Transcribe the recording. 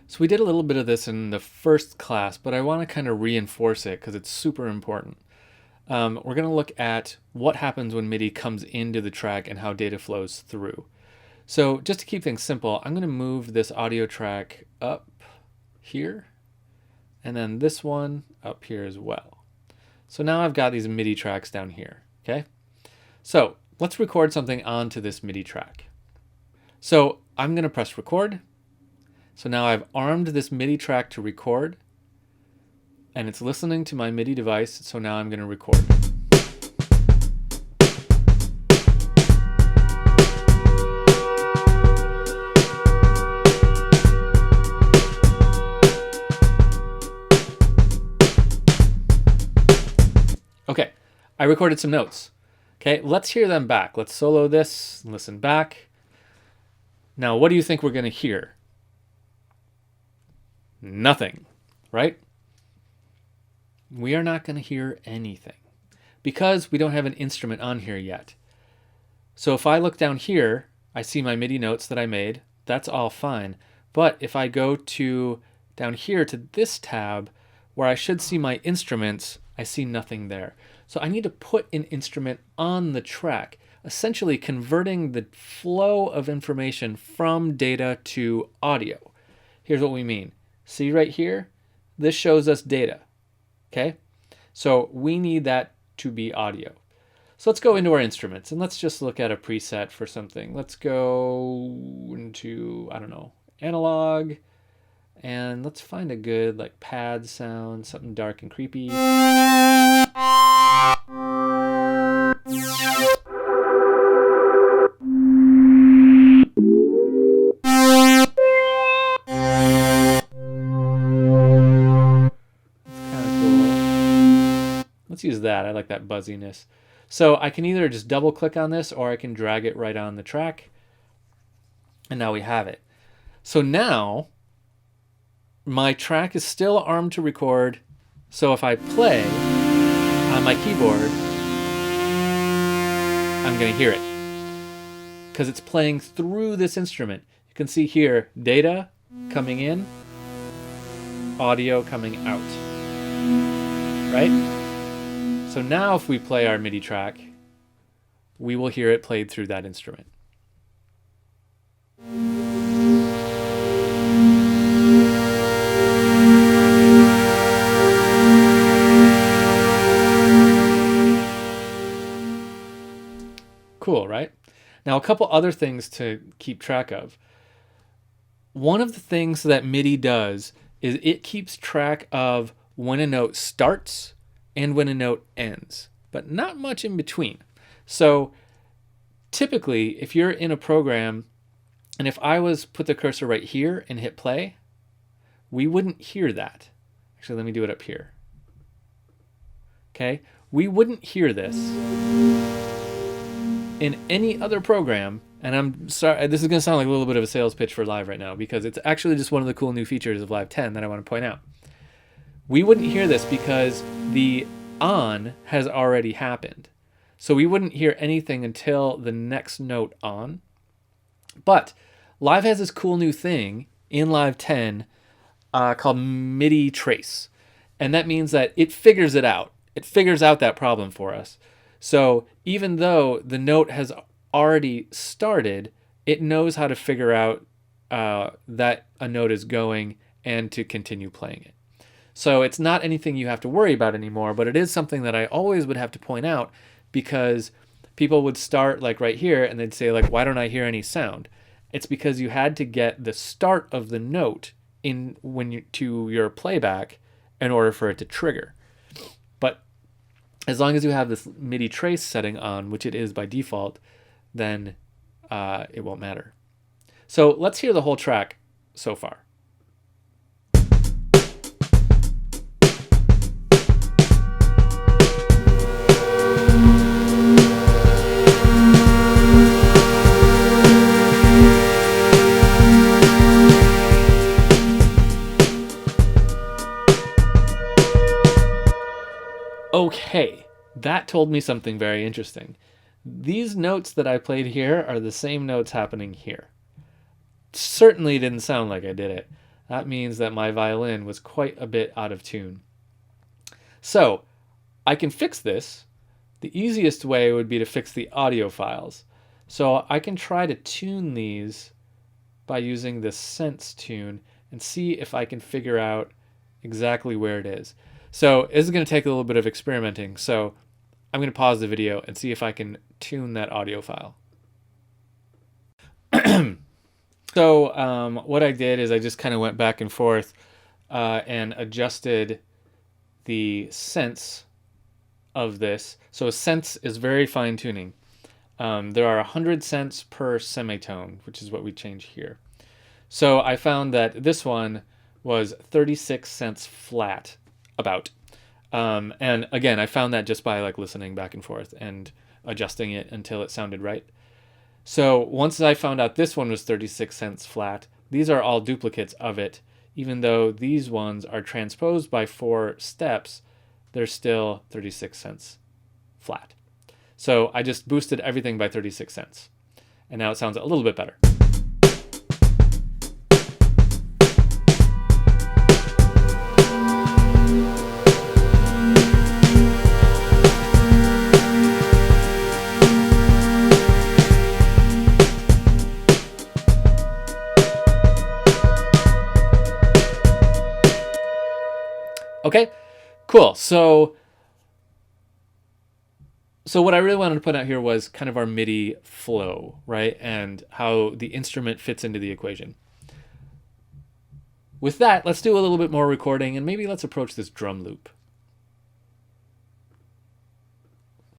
So we did a little bit of this in the first class, but I want to kind of reinforce it because it's super important. We're going to look at what happens when MIDI comes into the track and how data flows through. So just to keep things simple, I'm going to move this audio track up here, and then this one up here as well. So now I've got these MIDI tracks down here, okay? So let's record something onto this MIDI track. So I'm going to press record. So now I've armed this MIDI track to record, and it's listening to my MIDI device, so now I'm going to record. Okay, I recorded some notes. Okay, let's hear them back. Let's solo this, listen back. Now, what do you think we're going to hear? Nothing, right? We are not going to hear anything because we don't have an instrument on here yet. So if I look down here, I see my MIDI notes that I made. That's all fine. But if I go to down here to this tab where I should see my instruments, I see nothing there. So I need to put an instrument on the track, essentially converting the flow of information from data to audio. Here's what we mean. See right here? This shows us data. Okay? So we need that to be audio. So let's go into our instruments and let's just look at a preset for something. Let's go into, I don't know, analog, and let's find a good like pad sound, something dark and creepy. Let's use that. I like that buzziness. So I can either just double click on this or I can drag it right on the track. And now we have it. So now my track is still armed to record. So if I play on my keyboard, I'm going to hear it because it's playing through this instrument. You can see here data coming in, audio coming out, right? So now if we play our MIDI track, we will hear it played through that instrument. Cool, right? Now a couple other things to keep track of. One of the things that MIDI does is it keeps track of when a note starts and when a note ends, but not much in between. So typically, if you're in a program, and if I was put the cursor right here and hit play, we wouldn't hear that. Actually, let me do it up here. Okay, we wouldn't hear this in any other program. And I'm sorry, this is going to sound like a little bit of a sales pitch for Live right now because it's actually just one of the cool new features of Live 10 that I want to point out. We wouldn't hear this because the on has already happened. So we wouldn't hear anything until the next note on. But Live has this cool new thing in Live 10 called MIDI trace. And that means that it figures it out. It figures out that problem for us. So even though the note has already started, it knows how to figure out that a note is going and to continue playing it. So it's not anything you have to worry about anymore, but it is something that I always would have to point out because people would start like right here and they'd say like, why don't I hear any sound? It's because you had to get the start of the note in to your playback in order for it to trigger. But as long as you have this MIDI trace setting on, which it is by default, then it won't matter. So let's hear the whole track so far. Okay, that told me something very interesting. These notes that I played here are the same notes happening here. Certainly didn't sound like I did it. that means that my violin was quite a bit out of tune. So I can fix this. The easiest way would be to fix the audio files. So I can try to tune these by using the sense tune and see if I can figure out exactly where it is. So this is going to take a little bit of experimenting. So I'm going to pause the video and see if I can tune that audio file. So what I did is I just kind of went back and forth and adjusted the sense of this. So a sense is very fine tuning. There are 100 cents per semitone, which is what we change here. So I found that this one was 36 cents flat, about. And again, I found that just by like listening back and forth and adjusting it until it sounded right. So once I found out this one was 36 cents flat, these are all duplicates of it. Even though these ones are transposed by 4 steps, they're still 36 cents flat. So I just boosted everything by 36 cents. And now it sounds a little bit better. Okay, cool. So what I really wanted to put out here was kind of our MIDI flow, right? And how the instrument fits into the equation. With that, let's do a little bit more recording and maybe let's approach this drum loop.